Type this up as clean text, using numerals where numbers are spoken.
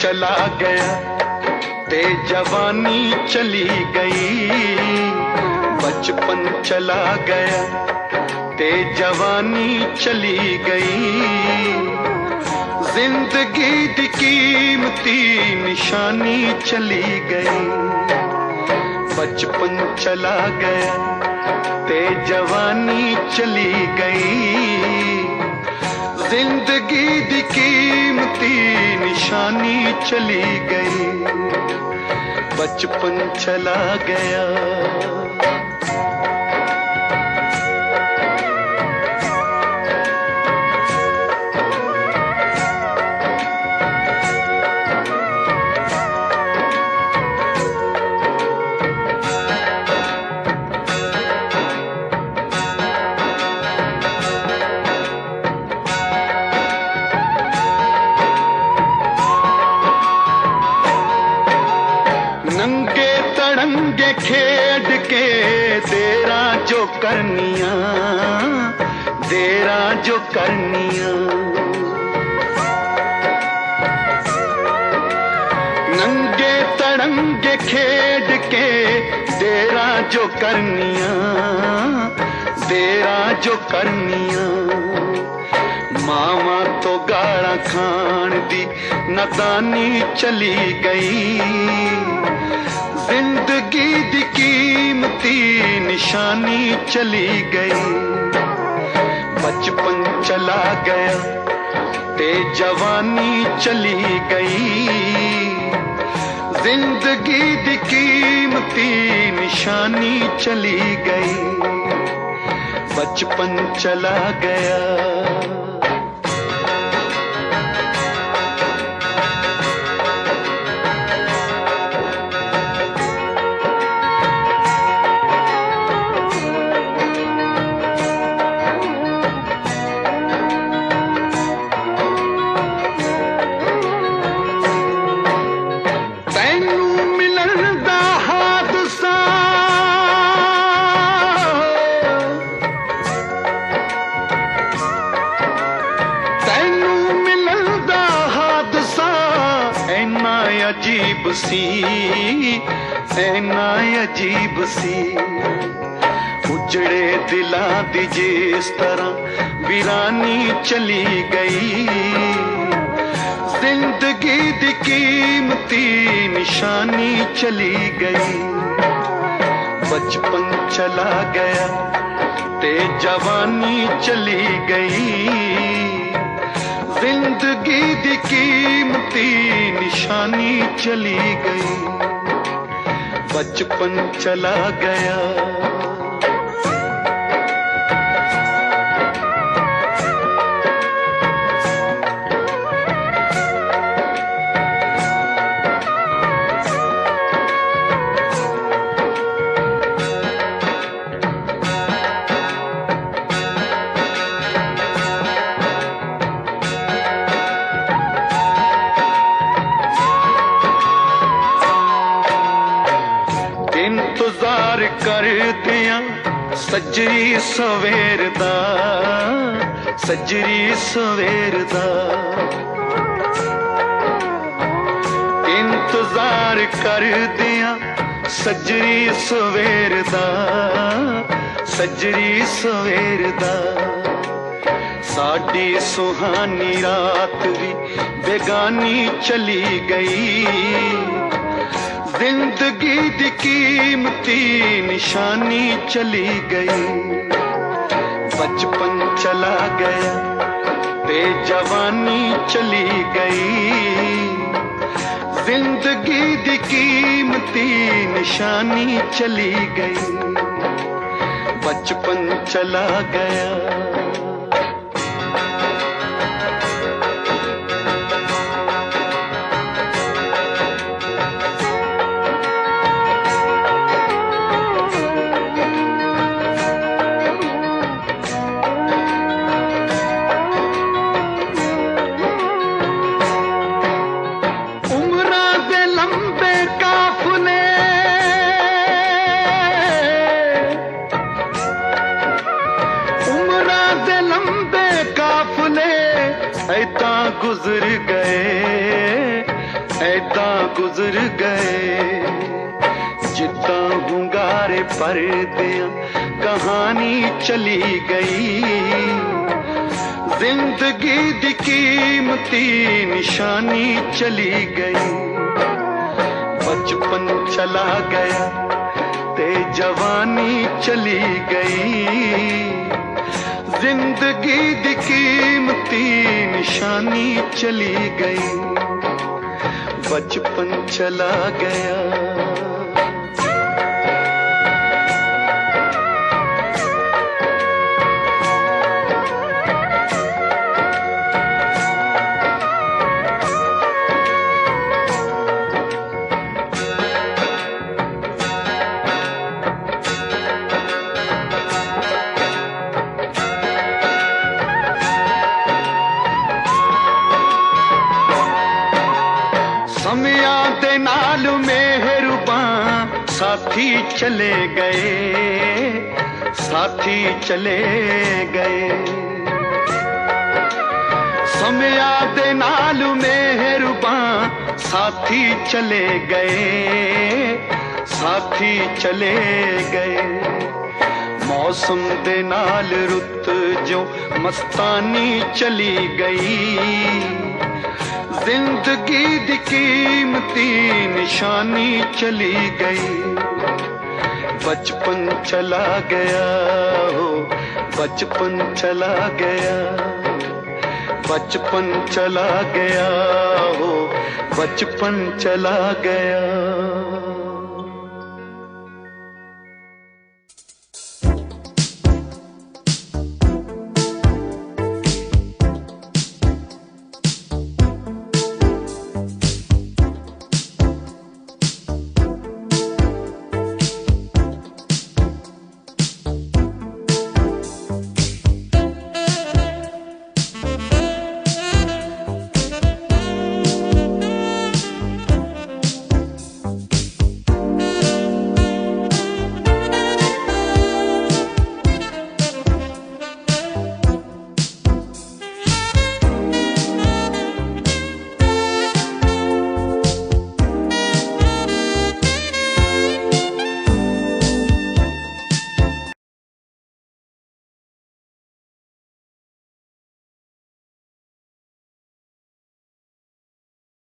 चला गया ते जवानी चली गई, बचपन चला गया ते जवानी चली गई, जिंदगी दी कीमती निशानी चली गई। बचपन चला गया ते जवानी चली गई, जिंदगी दी कीमती निशानी चली गई, बचपन चला गया। नंगे तड़ंगे खेड के देरा जो करनिया, देरा जो करनिया, नंगे तड़ंगे खेड के देरा जो करनिया, देरा जो करनिया। मामा तो गाड़ा खान दी नदानी चली गई, जिंदगी दी कीमती निशानी चली गई, बचपन चला गया ते जवानी चली गई, जिंदगी दी कीमती निशानी चली गई, बचपन चला गया। अजीब सी, ऐना अजीब सी, उजड़े दिला दी जिस तरह वीरानी चली गई, जिंदगी दी कीमती निशानी चली गई, बचपन चला गया ते जवानी चली गई, जिंदगी दी कीमती निशानी चली गई, बचपन चला गया। इंतजार कर दिया सजरी सवेर दा, सजरी सवेर दा, इंतजार कर दिया सजरी सवेर दा, सजरी सवेर दा। साडी सुहानी रात भी बेगानी चली गई, जिंदगी दी कीमती निशानी चली गई, बचपन चला गया ते जवानी चली गई, जिंदगी दी कीमती निशानी चली गई, बचपन चला गया। ऐता गुजर गए, ऐदां गुजर गए जिद्दां ਹੁੰਗਾਰੇ परदियां कहानी चली गई। जिंदगी दी कीमती निशानी चली गई। बचपन चला गया ते जवानी चली गई। जिंदगी दी कीमती निशानी चली गई। बचपन चला गया। ਸਮਿਆਂ ਦੇ ਨਾਲ ਮਿਹਰਬਾਨ ਸਾਥੀ ਚਲੇ ਗਏ, ਸਾਥੀ ਚਲੇ ਗਏ। ਸਮਿਆਂ ਦੇ ਨਾਲ ਮਿਹਰਬਾਨ ਸਾਥੀ ਚਲੇ ਗਏ, ਸਾਥੀ ਚਲੇ ਗਏ। मौसम दे नाल रुत जो मस्तानी चली गई। जिंदगी दी कीमती निशानी चली गई। बचपन चला गया हो, बचपन चला गया। बचपन चला गया हो, बचपन चला गया।